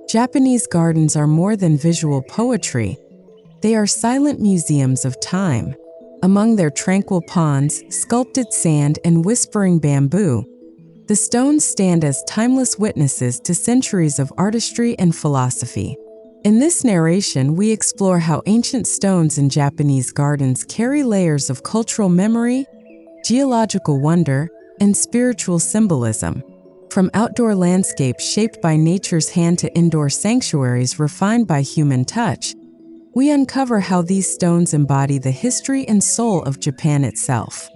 Japanese gardens are more than visual poetry. They are silent museums of time. Among their tranquil ponds, sculpted sand, and whispering bamboo, the stones stand as timeless witnesses to centuries of artistry and philosophy. In this narration, we explore how ancient stones in Japanese gardens carry layers of cultural memory, geological wonder, and spiritual symbolism. From outdoor landscapes shaped by nature's hand to indoor sanctuaries refined by human touch, we uncover how these stones embody the history and soul of Japan itself.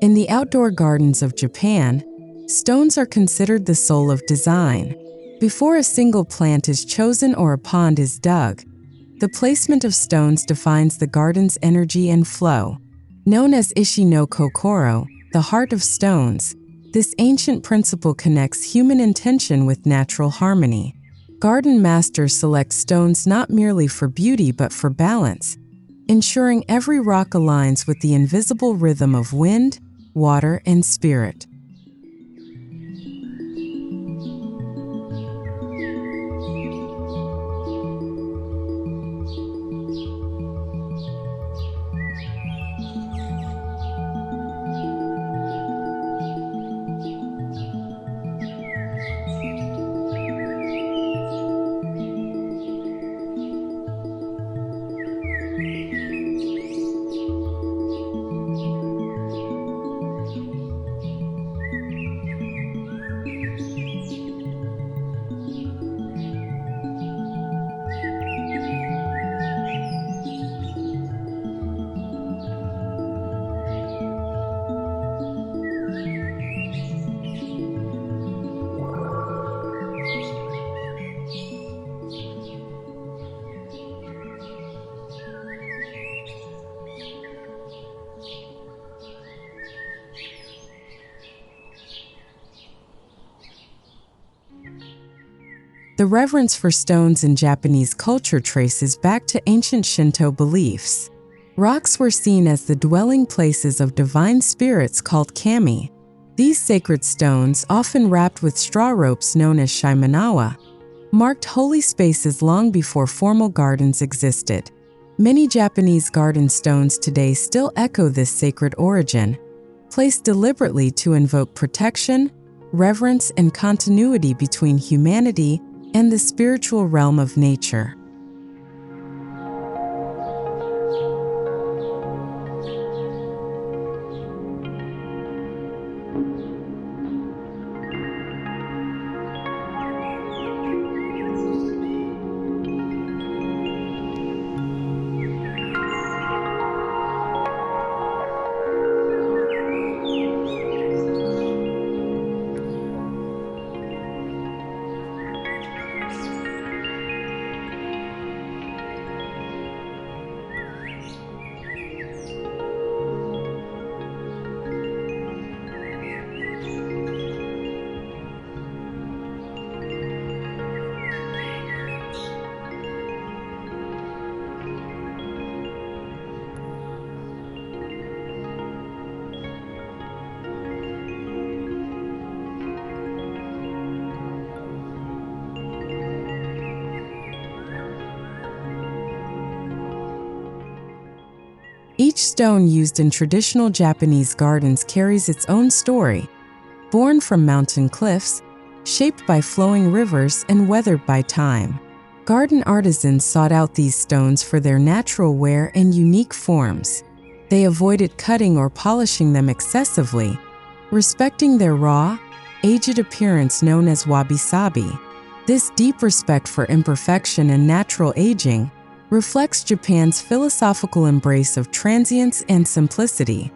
In the outdoor gardens of Japan, stones are considered the soul of design. Before a single plant is chosen or a pond is dug, the placement of stones defines the garden's energy and flow. Known as Ishi no Kokoro, the heart of stones, this ancient principle connects human intention with natural harmony. Garden masters select stones not merely for beauty but for balance, ensuring every rock aligns with the invisible rhythm of wind, water, and spirit. The reverence for stones in Japanese culture traces back to ancient Shinto beliefs. Rocks were seen as the dwelling places of divine spirits called kami. These sacred stones, often wrapped with straw ropes known as shimenawa, marked holy spaces long before formal gardens existed. Many Japanese garden stones today still echo this sacred origin, placed deliberately to invoke protection, reverence, and continuity between humanity and the spiritual realm of nature. Each stone used in traditional Japanese gardens carries its own story, born from mountain cliffs, shaped by flowing rivers, and weathered by time. Garden artisans sought out these stones for their natural wear and unique forms. They avoided cutting or polishing them excessively, respecting their raw, aged appearance known as wabi-sabi. This deep respect for imperfection and natural aging reflects Japan's philosophical embrace of transience and simplicity.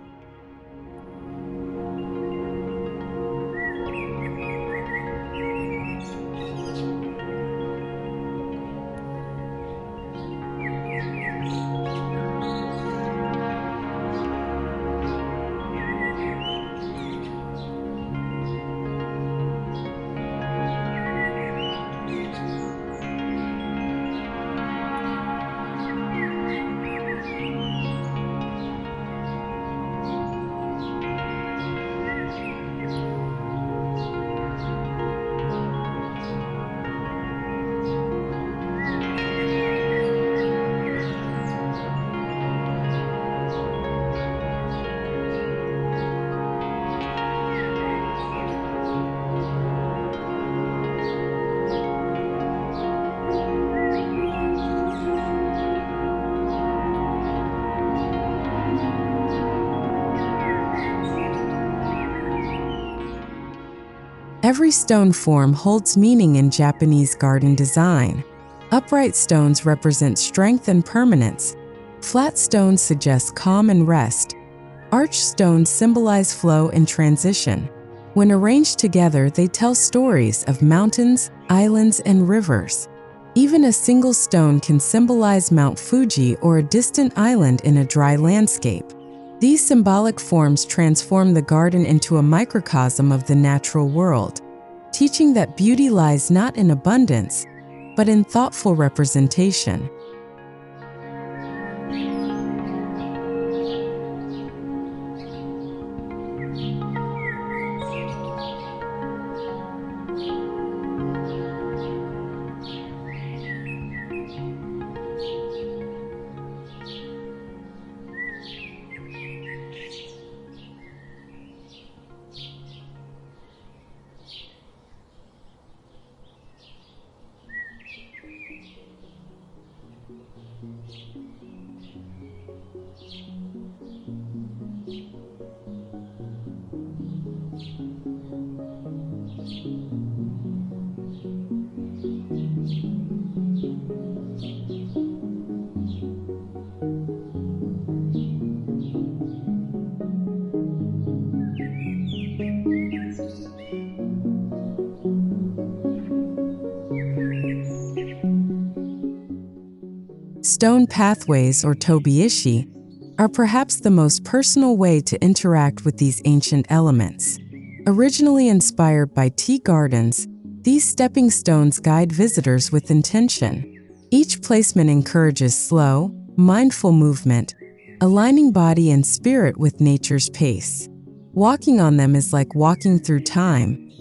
Every stone form holds meaning in Japanese garden design. Upright stones represent strength and permanence. Flat stones suggest calm and rest. Arched stones symbolize flow and transition. When arranged together, they tell stories of mountains, islands, and rivers. Even a single stone can symbolize Mount Fuji or a distant island in a dry landscape. These symbolic forms transform the garden into a microcosm of the natural world, teaching that beauty lies not in abundance, but in thoughtful representation. Stone pathways, or tobi-ishi, are perhaps the most personal way to interact with these ancient elements. Originally inspired by tea gardens, these stepping stones guide visitors with intention. Each placement encourages slow, mindful movement, aligning body and spirit with nature's pace. Walking on them is like walking through time,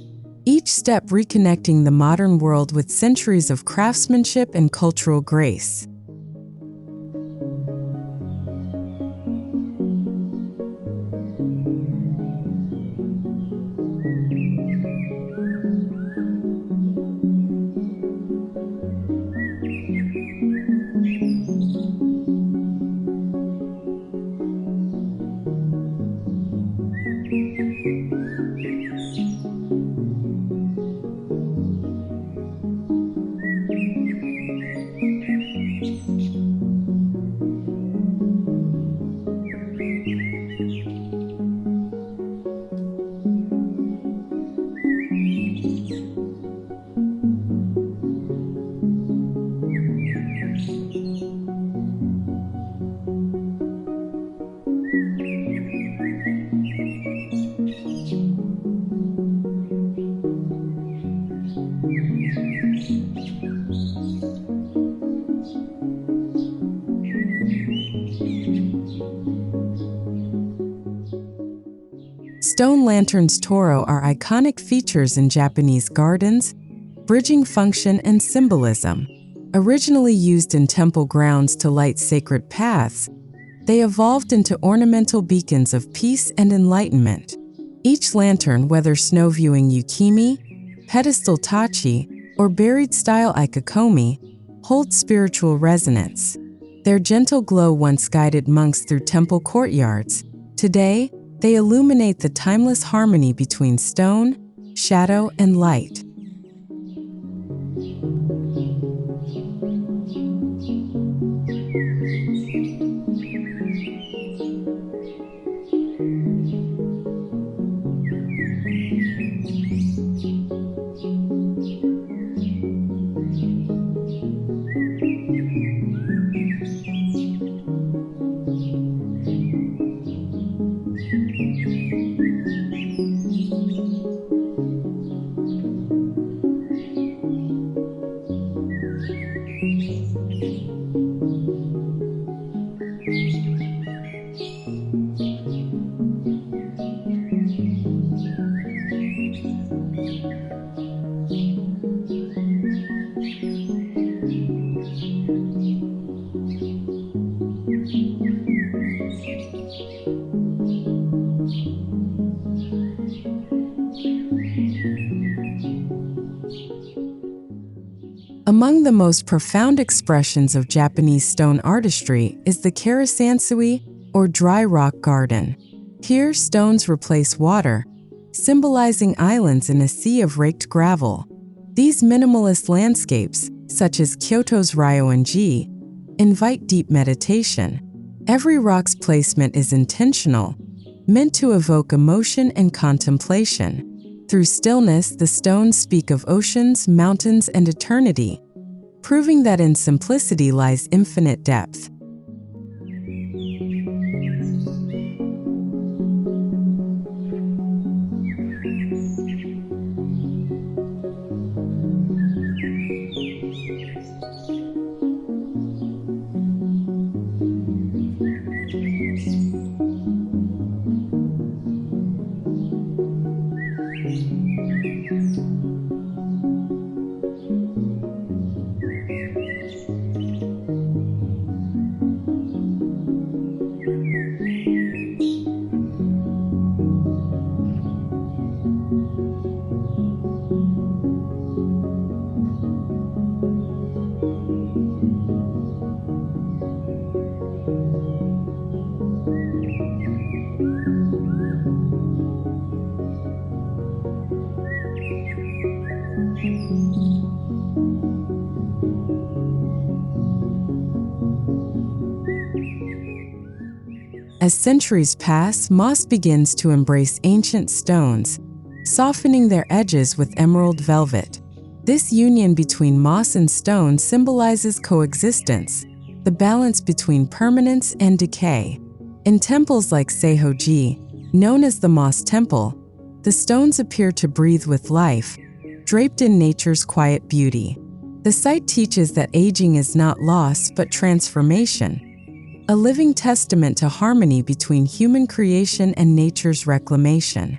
each step reconnecting the modern world with centuries of craftsmanship and cultural grace. Stone lanterns toro are iconic features in Japanese gardens, bridging function and symbolism. Originally used in temple grounds to light sacred paths, they evolved into ornamental beacons of peace and enlightenment. Each lantern, whether snow-viewing yukimi, pedestal tachi, or buried-style ikekomi, holds spiritual resonance. Their gentle glow once guided monks through temple courtyards. Today, they illuminate the timeless harmony between stone, shadow, and light. Among the most profound expressions of Japanese stone artistry is the karesansui, or dry rock garden. Here, stones replace water, symbolizing islands in a sea of raked gravel. These minimalist landscapes, such as Kyoto's Ryoan-ji, invite deep meditation. Every rock's placement is intentional, meant to evoke emotion and contemplation. Through stillness, the stones speak of oceans, mountains, and eternity, proving that in simplicity lies infinite depth. As centuries pass, moss begins to embrace ancient stones, softening their edges with emerald velvet. This union between moss and stone symbolizes coexistence, the balance between permanence and decay. In temples like Seihoji, known as the Moss Temple, the stones appear to breathe with life, draped in nature's quiet beauty. The site teaches that aging is not loss but transformation, a living testament to harmony between human creation and nature's reclamation.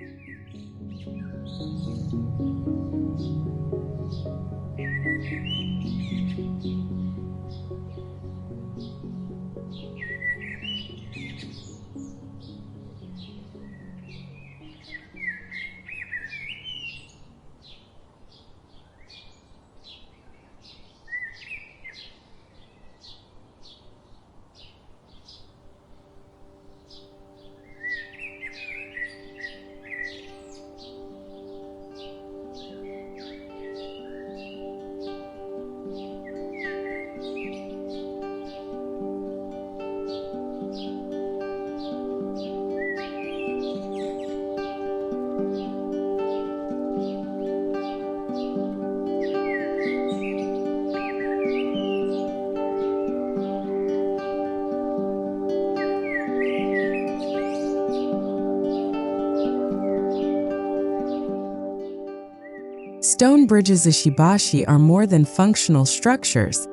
Stone bridges ishibashi are more than functional structures.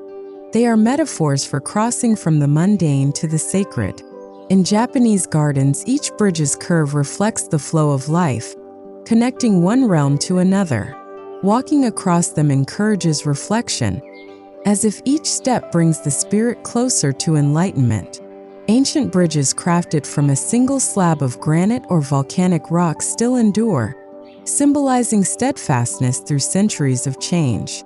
They are metaphors for crossing from the mundane to the sacred. In Japanese gardens, each bridge's curve reflects the flow of life, connecting one realm to another. Walking across them encourages reflection, as if each step brings the spirit closer to enlightenment. Ancient bridges crafted from a single slab of granite or volcanic rock still endure, symbolizing steadfastness through centuries of change.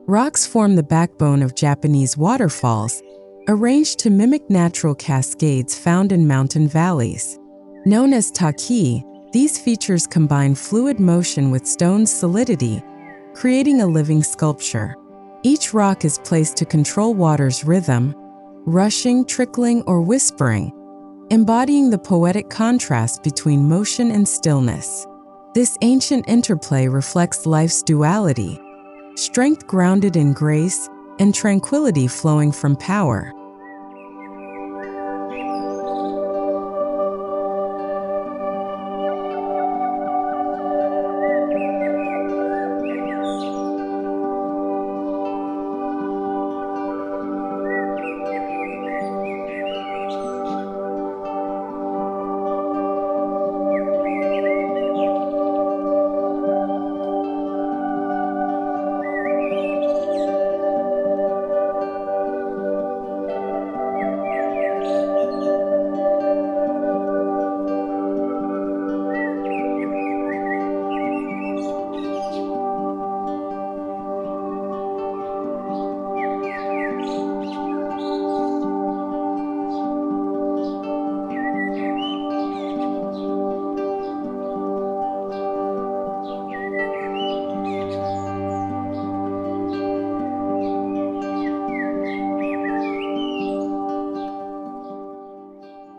Rocks form the backbone of Japanese waterfalls, arranged to mimic natural cascades found in mountain valleys. Known as taki, these features combine fluid motion with stone's solidity, creating a living sculpture. Each rock is placed to control water's rhythm, rushing, trickling, or whispering, embodying the poetic contrast between motion and stillness. This ancient interplay reflects life's duality, strength grounded in grace and tranquility flowing from power.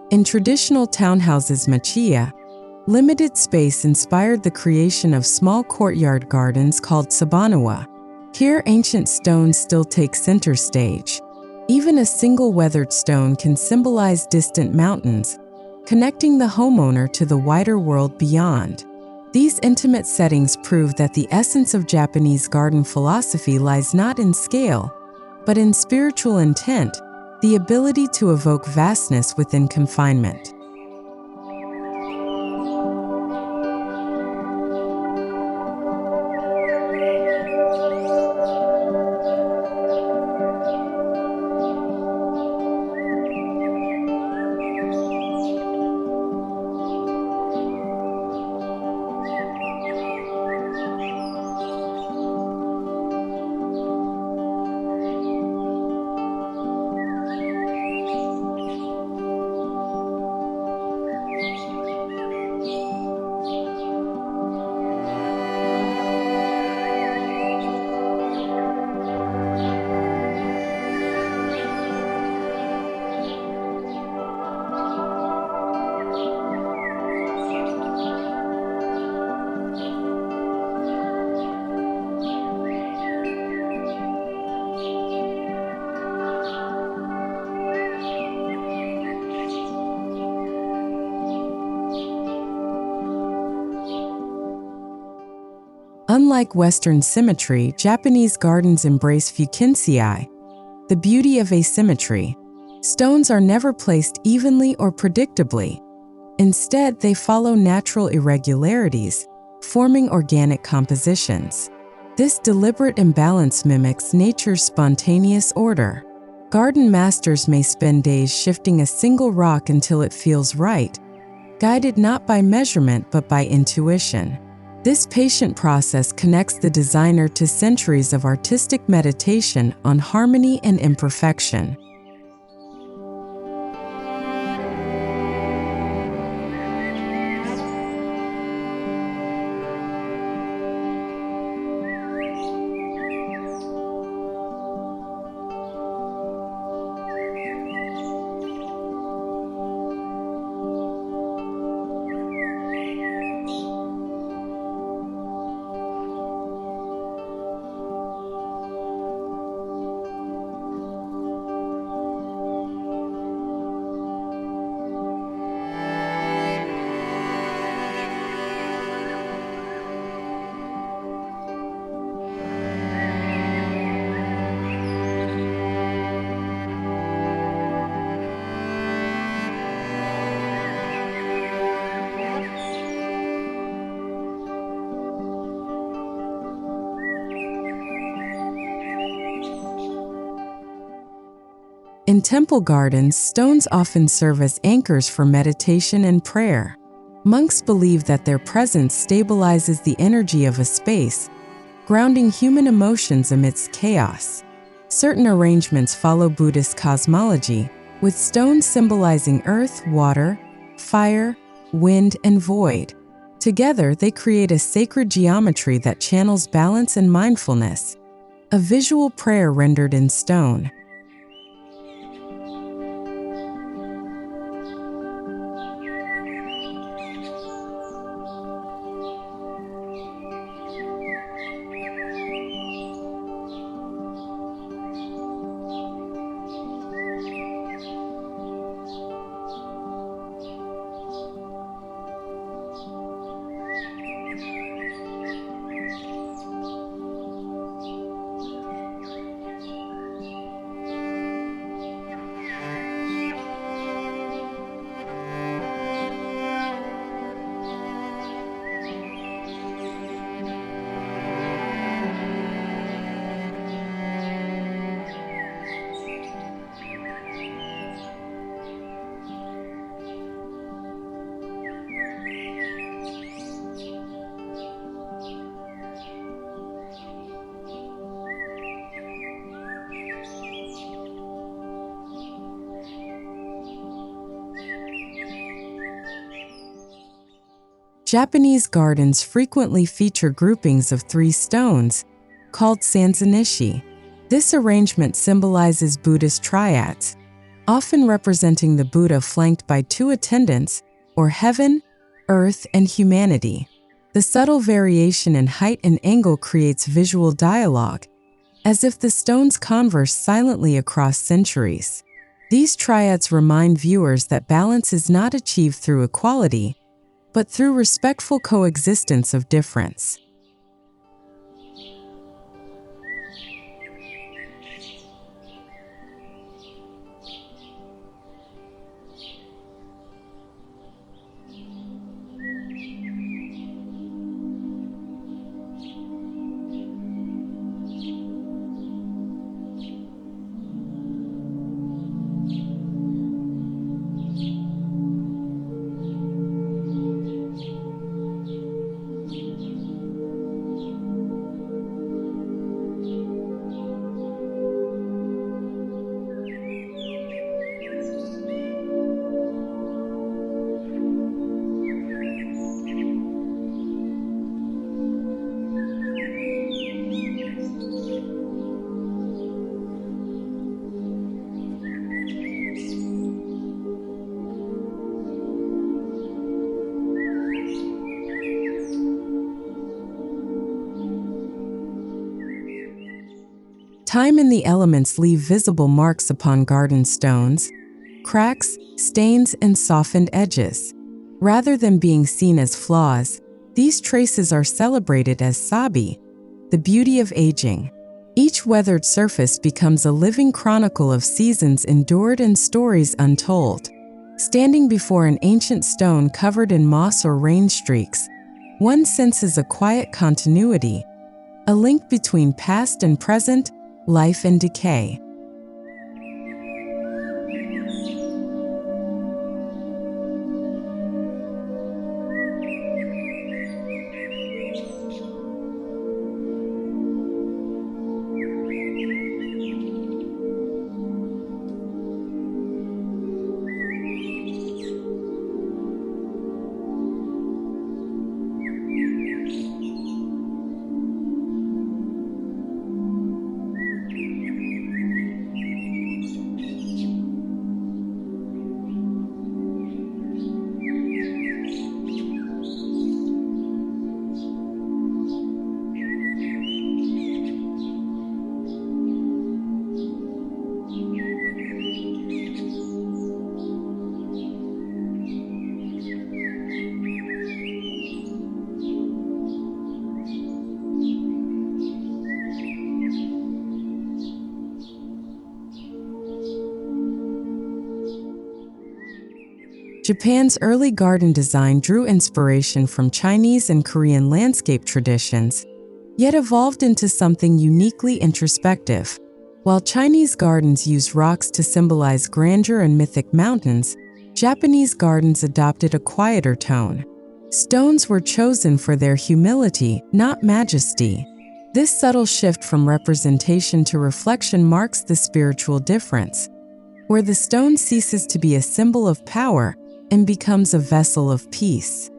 In traditional townhouses machiya, limited space inspired the creation of small courtyard gardens called sabanawa. Here, ancient stones still take center stage. Even a single weathered stone can symbolize distant mountains, connecting the homeowner to the wider world beyond. These intimate settings prove that the essence of Japanese garden philosophy lies not in scale, but in spiritual intent, the ability to evoke vastness within confinement. Unlike Western symmetry, Japanese gardens embrace fukinsei, the beauty of asymmetry. Stones are never placed evenly or predictably. Instead, they follow natural irregularities, forming organic compositions. This deliberate imbalance mimics nature's spontaneous order. Garden masters may spend days shifting a single rock until it feels right, guided not by measurement but by intuition. This patient process connects the designer to centuries of artistic meditation on harmony and imperfection. In temple gardens, stones often serve as anchors for meditation and prayer. Monks believe that their presence stabilizes the energy of a space, grounding human emotions amidst chaos. Certain arrangements follow Buddhist cosmology, with stones symbolizing earth, water, fire, wind, and void. Together, they create a sacred geometry that channels balance and mindfulness, a visual prayer rendered in stone. Japanese gardens frequently feature groupings of 3 stones, called sanzanishi. This arrangement symbolizes Buddhist triads, often representing the Buddha flanked by 2 attendants, or heaven, earth, and humanity. The subtle variation in height and angle creates visual dialogue, as if the stones converse silently across centuries. These triads remind viewers that balance is not achieved through equality, but through respectful coexistence of difference. Time and the elements leave visible marks upon garden stones, cracks, stains, and softened edges. Rather than being seen as flaws, these traces are celebrated as sabi, the beauty of aging. Each weathered surface becomes a living chronicle of seasons endured and stories untold. Standing before an ancient stone covered in moss or rain streaks, one senses a quiet continuity, a link between past and present, life and decay. Japan's early garden design drew inspiration from Chinese and Korean landscape traditions, yet evolved into something uniquely introspective. While Chinese gardens used rocks to symbolize grandeur and mythic mountains, Japanese gardens adopted a quieter tone. Stones were chosen for their humility, not majesty. This subtle shift from representation to reflection marks the spiritual difference, where the stone ceases to be a symbol of power and becomes a vessel of peace.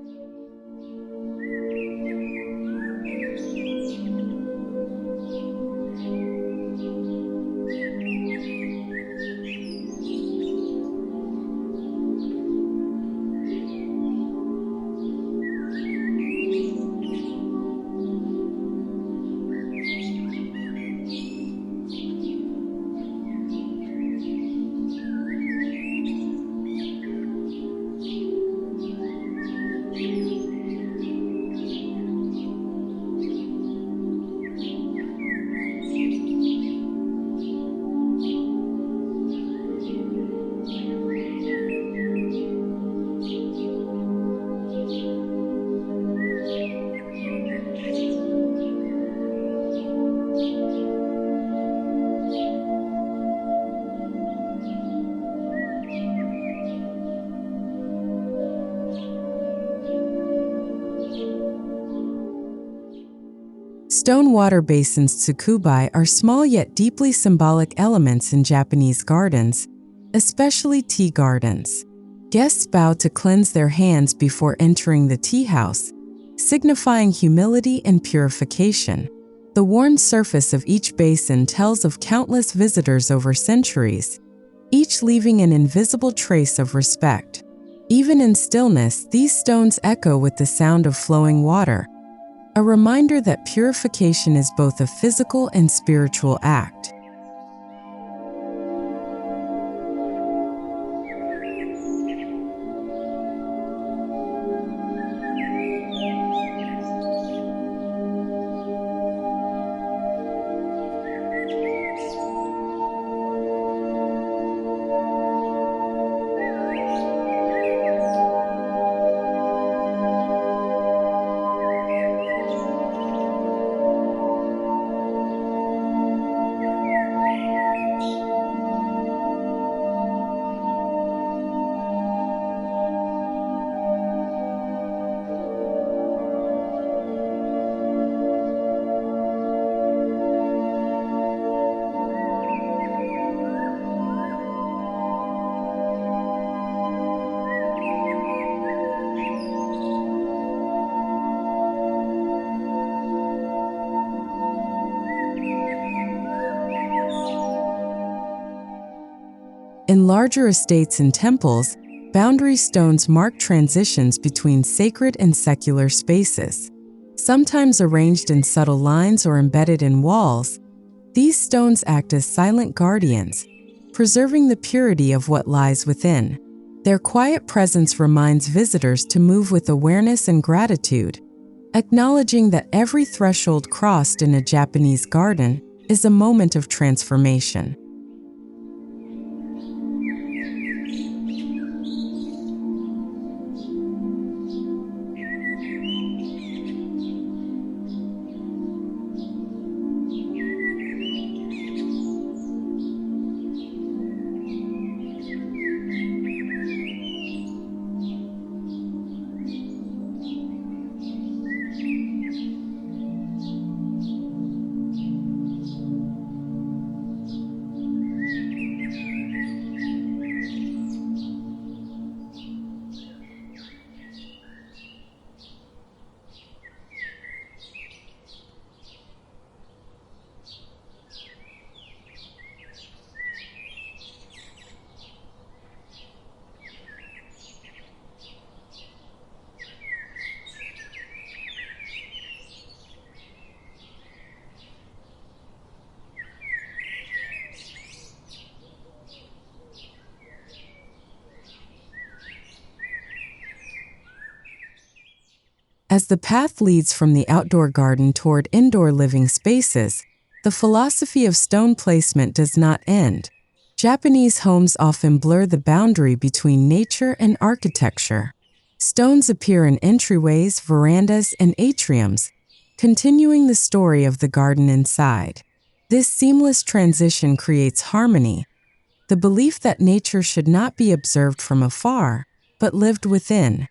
Stone water basins tsukubai are small yet deeply symbolic elements in Japanese gardens, especially tea gardens. Guests bow to cleanse their hands before entering the tea house, signifying humility and purification. The worn surface of each basin tells of countless visitors over centuries, each leaving an invisible trace of respect. Even in stillness, these stones echo with the sound of flowing water, a reminder that purification is both a physical and spiritual act. In larger estates and temples, boundary stones mark transitions between sacred and secular spaces. Sometimes arranged in subtle lines or embedded in walls, these stones act as silent guardians, preserving the purity of what lies within. Their quiet presence reminds visitors to move with awareness and gratitude, acknowledging that every threshold crossed in a Japanese garden is a moment of transformation. As the path leads from the outdoor garden toward indoor living spaces, the philosophy of stone placement does not end. Japanese homes often blur the boundary between nature and architecture. Stones appear in entryways, verandas, and atriums, continuing the story of the garden inside. This seamless transition creates harmony, the belief that nature should not be observed from afar, but lived within.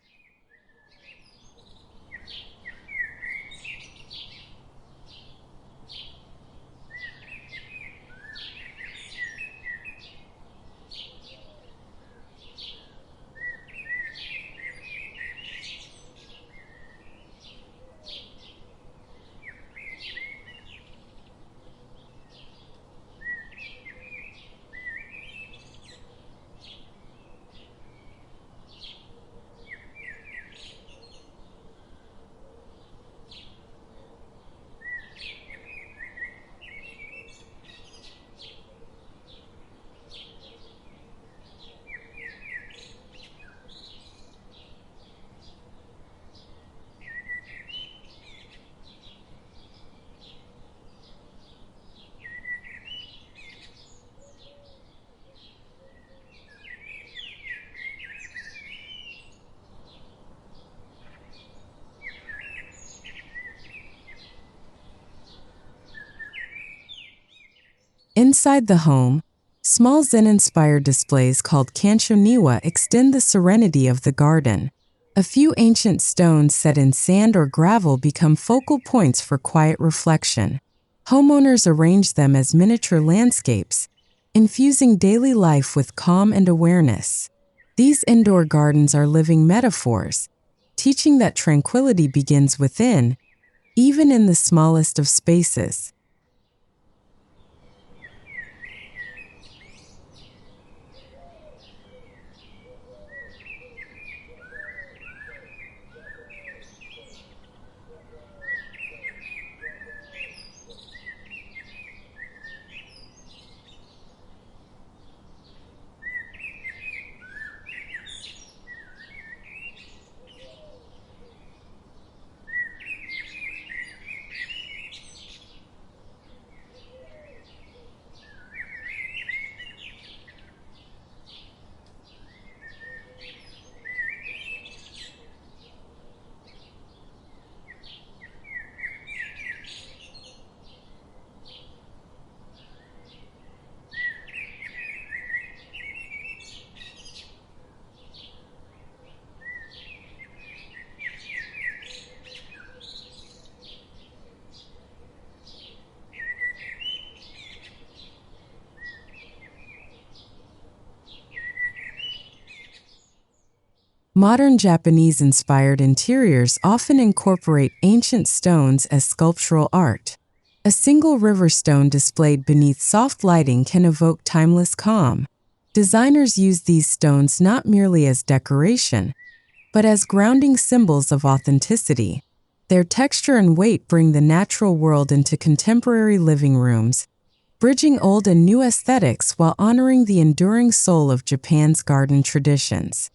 Inside the home, small Zen-inspired displays called kanshoniwa extend the serenity of the garden. A few ancient stones set in sand or gravel become focal points for quiet reflection. Homeowners arrange them as miniature landscapes, infusing daily life with calm and awareness. These indoor gardens are living metaphors, teaching that tranquility begins within, even in the smallest of spaces. Modern Japanese-inspired interiors often incorporate ancient stones as sculptural art. A single river stone displayed beneath soft lighting can evoke timeless calm. Designers use these stones not merely as decoration, but as grounding symbols of authenticity. Their texture and weight bring the natural world into contemporary living rooms, bridging old and new aesthetics while honoring the enduring soul of Japan's garden traditions.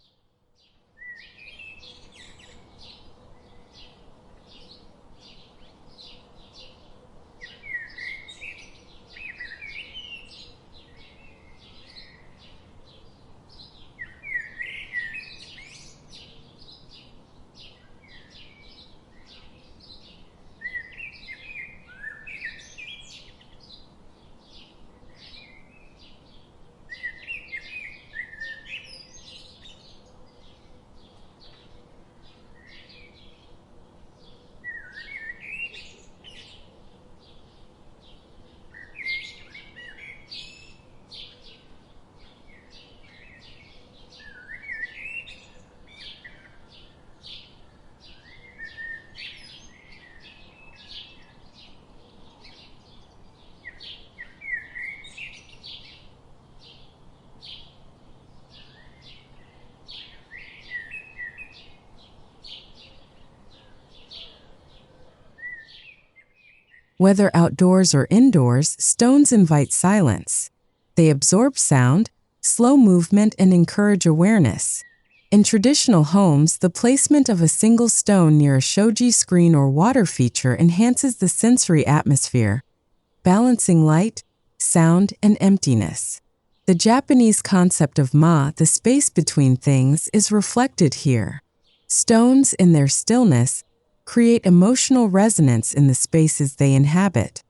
Whether outdoors or indoors, stones invite silence. They absorb sound, slow movement, and encourage awareness. In traditional homes, the placement of a single stone near a shoji screen or water feature enhances the sensory atmosphere, balancing light, sound, and emptiness. The Japanese concept of the space between things, is reflected here. Stones, in their stillness, create emotional resonance in the spaces they inhabit.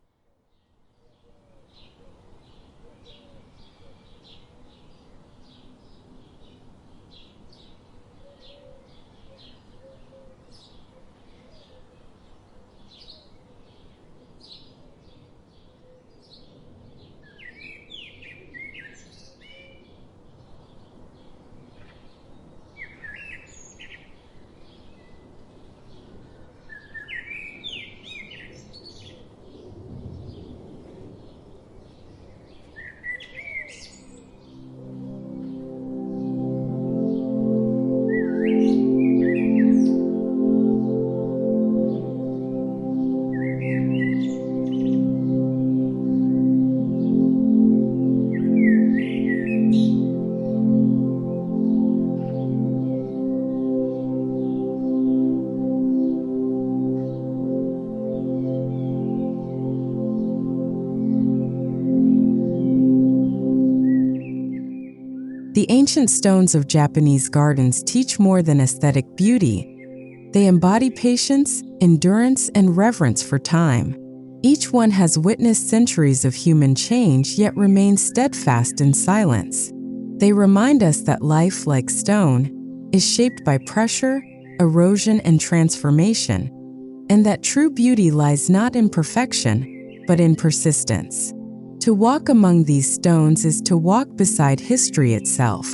The ancient stones of Japanese gardens teach more than aesthetic beauty. They embody patience, endurance, and reverence for time. Each one has witnessed centuries of human change yet remains steadfast in silence. They remind us that life, like stone, is shaped by pressure, erosion, and transformation, and that true beauty lies not in perfection, but in persistence. To walk among these stones is to walk beside history itself.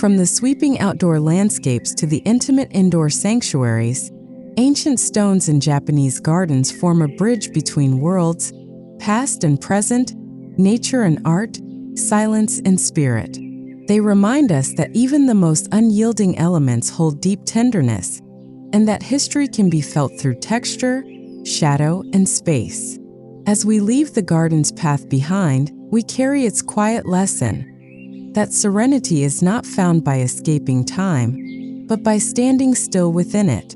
From the sweeping outdoor landscapes to the intimate indoor sanctuaries, ancient stones in Japanese gardens form a bridge between worlds, past and present, nature and art, silence and spirit. They remind us that even the most unyielding elements hold deep tenderness, and that history can be felt through texture, shadow, and space. As we leave the garden's path behind, we carry its quiet lesson that serenity is not found by escaping time, but by standing still within it.